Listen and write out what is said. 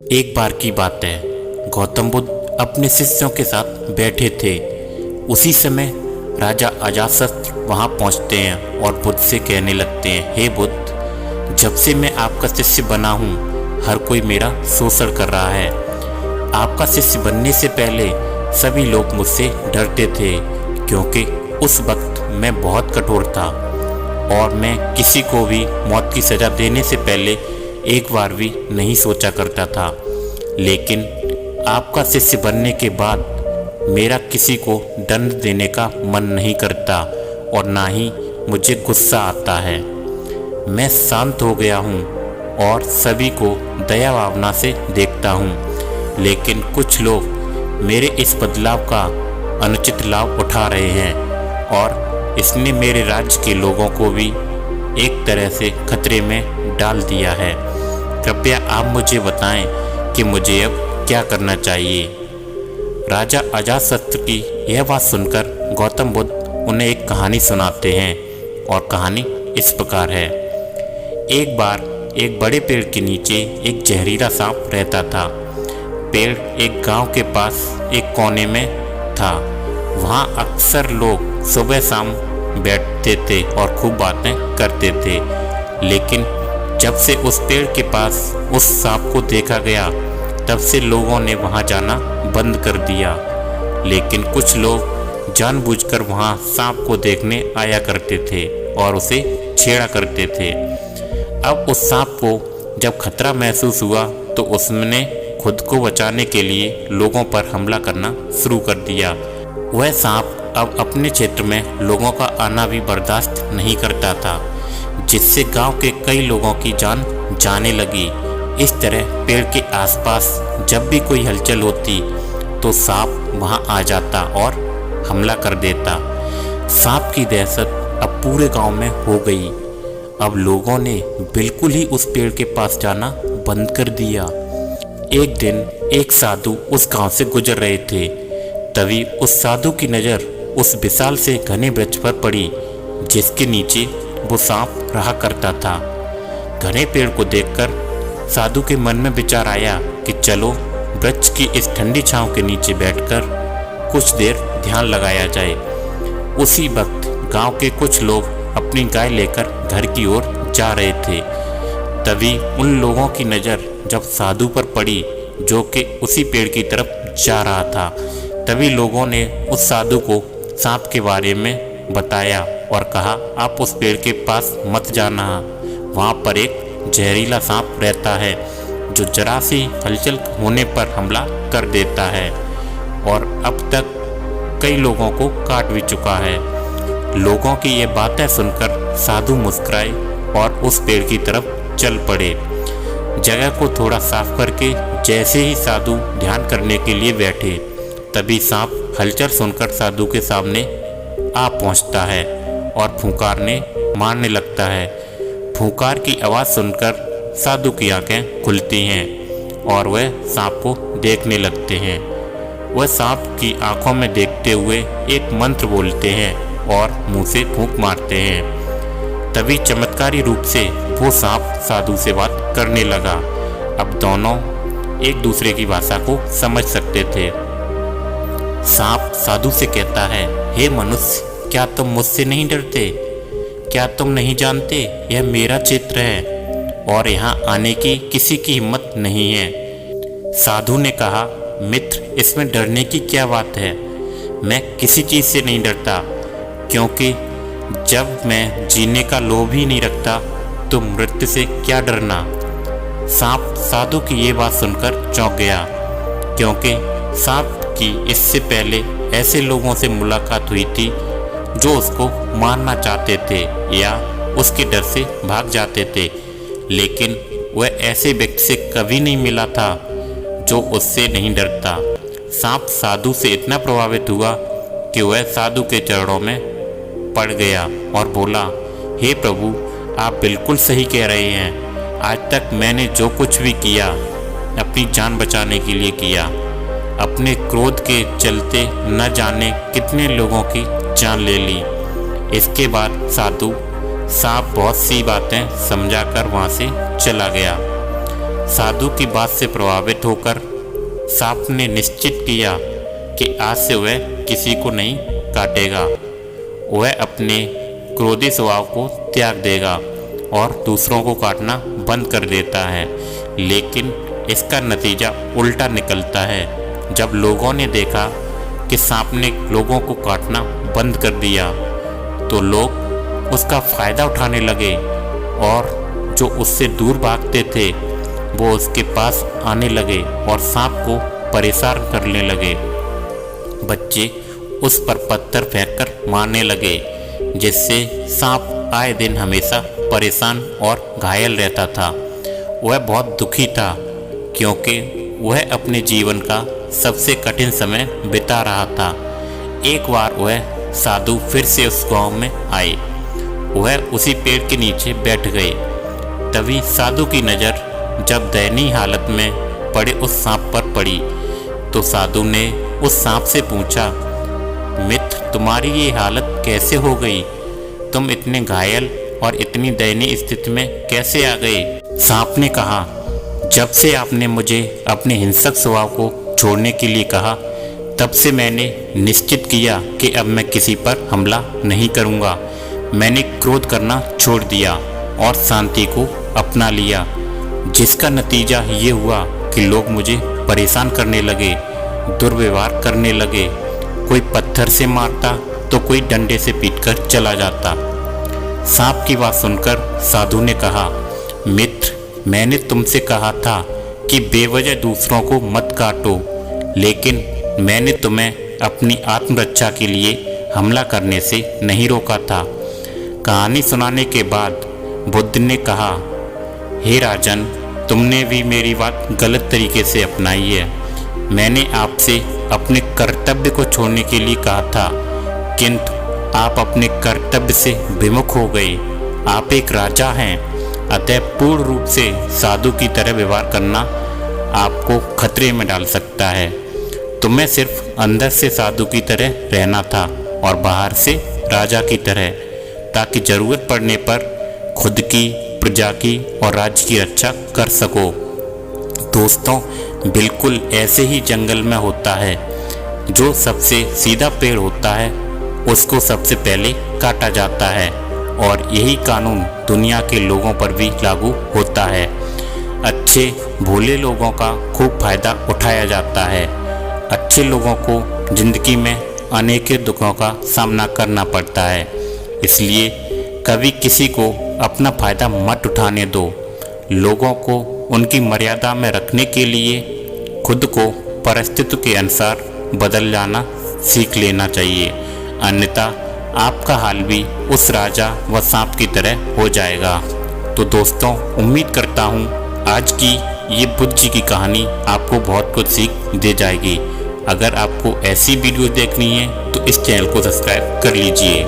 एक बार की बात है, गौतम बुद्ध अपने शिष्यों के साथ बैठे थे। उसी समय राजा अजातशत्रु वहां पहुंचते हैं और बुद्ध से कहने लगते हैं, हे बुद्ध, जब से मैं आपका शिष्य बना हूं, हर कोई मेरा शोषण कर रहा है। आपका शिष्य बनने से पहले सभी लोग मुझसे डरते थे, क्योंकि उस वक्त मैं बहुत कठोर था और मैं किसी को भी मौत की सज़ा देने से पहले एक बार भी नहीं सोचा करता था। लेकिन आपका शिष्य बनने के बाद मेरा किसी को दंड देने का मन नहीं करता और ना ही मुझे गुस्सा आता है। मैं शांत हो गया हूँ और सभी को दया भावना से देखता हूँ। लेकिन कुछ लोग मेरे इस बदलाव का अनुचित लाभ उठा रहे हैं और इसने मेरे राज्य के लोगों को भी एक तरह से खतरे में डाल दिया है। कृपया आप मुझे बताएं कि मुझे अब क्या करना चाहिए। राजा अजातशत्रु की यह बात सुनकर गौतम बुद्ध उन्हें एक कहानी सुनाते हैं और कहानी इस प्रकार है। एक बार एक बड़े पेड़ के नीचे एक जहरीला सांप रहता था। पेड़ एक गांव के पास एक कोने में था। वहां अक्सर लोग सुबह शाम बैठते थे और खूब बातें करते थे। लेकिन जब से उस पेड़ के पास उस सांप को देखा गया, तब से लोगों ने वहां जाना बंद कर दिया। लेकिन कुछ लोग जानबूझकर वहां सांप को देखने आया करते थे और उसे छेड़ा करते थे। अब उस सांप को जब खतरा महसूस हुआ तो उसने खुद को बचाने के लिए लोगों पर हमला करना शुरू कर दिया। वह सांप अब अपने क्षेत्र में लोगों का आना भी बर्दाश्त नहीं करता था, जिससे गांव के कई लोगों की जान जाने लगी। इस तरह पेड़ के आसपास जब भी कोई हलचल होती तो सांप वहां आ जाता और हमला कर देता। सांप की दहशत अब पूरे गांव में हो गई। अब लोगों ने बिल्कुल ही उस पेड़ के पास जाना बंद कर दिया। एक दिन एक साधु उस गांव से गुजर रहे थे। तभी उस साधु की नज़र उस विशाल से घने वृक्ष पर पड़ी, जिसके नीचे वो सांप रहा करता था। घने पेड़ को देखकर साधु के मन में विचार आया कि चलो वृक्ष की इस ठंडी छांव के नीचे बैठकर कुछ देर ध्यान लगाया जाए। उसी वक्त गांव के कुछ लोग अपनी गाय लेकर घर की ओर जा रहे थे। तभी उन लोगों की नज़र जब साधु पर पड़ी, जो कि उसी पेड़ की तरफ जा रहा था, तभी लोगों ने उस साधु को सांप के बारे में बताया और कहा, आप उस पेड़ के पास मत जाना, वहाँ पर एक जहरीला सांप रहता है जो जरा सी हलचल होने पर हमला कर देता है और अब तक कई लोगों को काट भी चुका है। लोगों की ये बातें सुनकर साधु मुस्कुराए और उस पेड़ की तरफ चल पड़े। जगह को थोड़ा साफ करके जैसे ही साधु ध्यान करने के लिए बैठे, तभी सांप हलचल सुनकर साधु के सामने आ पहुंचता है और फुंकारने मारने लगता है। फुंकार की आवाज़ सुनकर साधु की आंखें खुलती हैं और वह सांप को देखने लगते हैं। वह सांप की आंखों में देखते हुए एक मंत्र बोलते हैं और मुंह से फूंक मारते हैं। तभी चमत्कारी रूप से वो सांप साधु से बात करने लगा। अब दोनों एक दूसरे की भाषा को समझ सकते थे। सांप साधु से कहता है, हे मनुष्य, क्या तुम मुझसे नहीं डरते? क्या तुम नहीं जानते यह मेरा क्षेत्र है और यहाँ आने की किसी की हिम्मत नहीं है? साधु ने कहा, मित्र, इसमें डरने की क्या बात है? मैं किसी चीज़ से नहीं डरता, क्योंकि जब मैं जीने का लोभ ही नहीं रखता तो मृत्यु से क्या डरना। सांप साधु की ये बात सुनकर चौंक गया, क्योंकि सांप की इससे पहले ऐसे लोगों से मुलाकात हुई थी जो उसको मारना चाहते थे या उसके डर से भाग जाते थे, लेकिन वह ऐसे व्यक्ति से कभी नहीं मिला था जो उससे नहीं डरता। सांप साधु से इतना प्रभावित हुआ कि वह साधु के चरणों में पड़ गया और बोला, हे प्रभु, आप बिल्कुल सही कह रहे हैं। आज तक मैंने जो कुछ भी किया अपनी जान बचाने के लिए किया। अपने क्रोध के चलते न जाने कितने लोगों की जान ले ली। इसके बाद साधु सांप बहुत सी बातें समझाकर वहाँ से चला गया। साधु की बात से प्रभावित होकर सांप ने निश्चित किया कि आज से वह किसी को नहीं काटेगा। वह अपने क्रोधी स्वभाव को त्याग देगा और दूसरों को काटना बंद कर देता है। लेकिन इसका नतीजा उल्टा निकलता है। जब लोगों ने देखा कि सांप ने लोगों को काटना बंद कर दिया तो लोग उसका फ़ायदा उठाने लगे और जो उससे दूर भागते थे वो उसके पास आने लगे और सांप को परेशान करने लगे। बच्चे उस पर पत्थर फेंककर मारने लगे, जिससे सांप आए दिन हमेशा परेशान और घायल रहता था। वह बहुत दुखी था क्योंकि वह अपने जीवन का सबसे कठिन समय बिता रहा था। एक बार वह साधु फिर से उस गांव में आए। वह उसी पेड़ के नीचे बैठ गए। तभी साधु की नज़र जब दयनीय हालत में पड़े उस सांप पर पड़ी तो साधु ने उस सांप से पूछा, मित्र, तुम्हारी ये हालत कैसे हो गई? तुम इतने घायल और इतनी दयनीय स्थिति में कैसे आ गए? सांप ने कहा, जब से आपने मुझे अपने हिंसक स्वभाव को छोड़ने के लिए कहा तब से मैंने निश्चित किया कि अब मैं किसी पर हमला नहीं करूँगा। मैंने क्रोध करना छोड़ दिया और शांति को अपना लिया, जिसका नतीजा ये हुआ कि लोग मुझे परेशान करने लगे, दुर्व्यवहार करने लगे। कोई पत्थर से मारता तो कोई डंडे से पीटकर चला जाता। सांप की बात सुनकर साधु ने कहा, मित्र, मैंने तुमसे कहा था कि बेवजह दूसरों को मत काटो, लेकिन मैंने तुम्हें अपनी आत्मरक्षा के लिए हमला करने से नहीं रोका था। कहानी सुनाने के बाद बुद्ध ने कहा, हे राजन, तुमने भी मेरी बात गलत तरीके से अपनाई है। मैंने आपसे अपने कर्तव्य को छोड़ने के लिए कहा था, किंतु आप अपने कर्तव्य से विमुख हो गए। आप एक राजा हैं, अतः पूर्ण रूप से साधु की तरह व्यवहार करना आपको खतरे में डाल सकता है। तुम्हें सिर्फ अंदर से साधु की तरह रहना था और बाहर से राजा की तरह, ताकि ज़रूरत पड़ने पर खुद की, प्रजा की और राज्य की रक्षा कर सको। दोस्तों, बिल्कुल ऐसे ही जंगल में होता है। जो सबसे सीधा पेड़ होता है उसको सबसे पहले काटा जाता है और यही कानून दुनिया के लोगों पर भी लागू होता है। अच्छे भोले लोगों का खूब फायदा उठाया जाता है। अच्छे लोगों को जिंदगी में अनेक दुखों का सामना करना पड़ता है, इसलिए कभी किसी को अपना फ़ायदा मत उठाने दो। लोगों को उनकी मर्यादा में रखने के लिए खुद को परिस्थिति के अनुसार बदल जाना सीख लेना चाहिए, अन्यथा आपका हाल भी उस राजा व सांप की तरह हो जाएगा। तो दोस्तों, उम्मीद करता हूँ आज की ये बुद्ध जी की कहानी आपको बहुत कुछ सीख दे जाएगी। अगर आपको ऐसी वीडियो देखनी है तो इस चैनल को सब्सक्राइब कर लीजिए।